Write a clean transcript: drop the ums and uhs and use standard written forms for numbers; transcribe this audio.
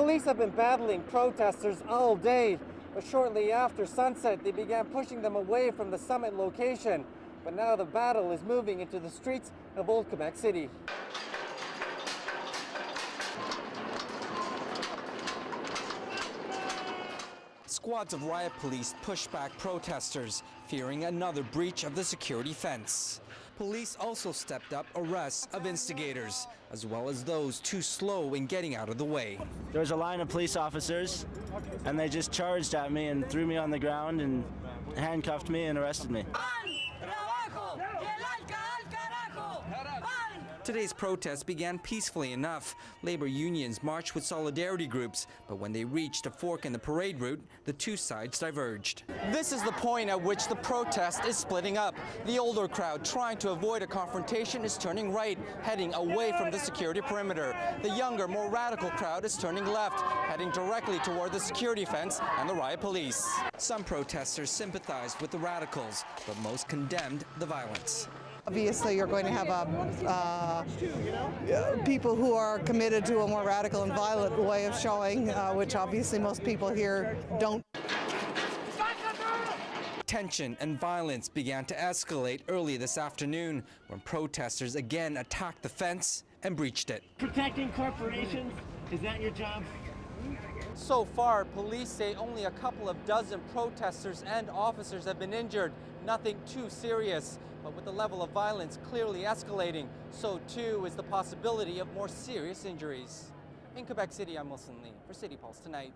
Police have been battling protesters all day, but shortly after sunset, they began pushing them away from the summit location. But now the battle is moving into the streets of Old Quebec City. Squads of riot police pushed back protesters, fearing another breach of the security fence. Police also stepped up arrests of instigators, as well as those too slow in getting out of the way. There was a line of police officers, and they just charged at me and threw me on the ground and handcuffed me and arrested me. Today's protest began peacefully enough. Labor unions marched with solidarity groups, but when they reached a fork in the parade route, the two sides diverged. This is the point at which the protest is splitting up. The older crowd, trying to avoid a confrontation, is turning right, heading away from the security perimeter. The younger, more radical crowd is turning left, heading directly toward the security fence and the riot police. Some protesters sympathized with the radicals, but most condemned the violence. Obviously, you're going to have people who are committed to a more radical and violent way of showing, which obviously most people here don't. Tension and violence began to escalate early this afternoon when protesters again attacked the fence and breached it. Protecting corporations, is that your job? So far, police say only a couple of dozen protesters and officers have been injured. Nothing too serious. But with the level of violence clearly escalating, so too is the possibility of more serious injuries. In Quebec City, I'm Wilson Lee for City Pulse Tonight.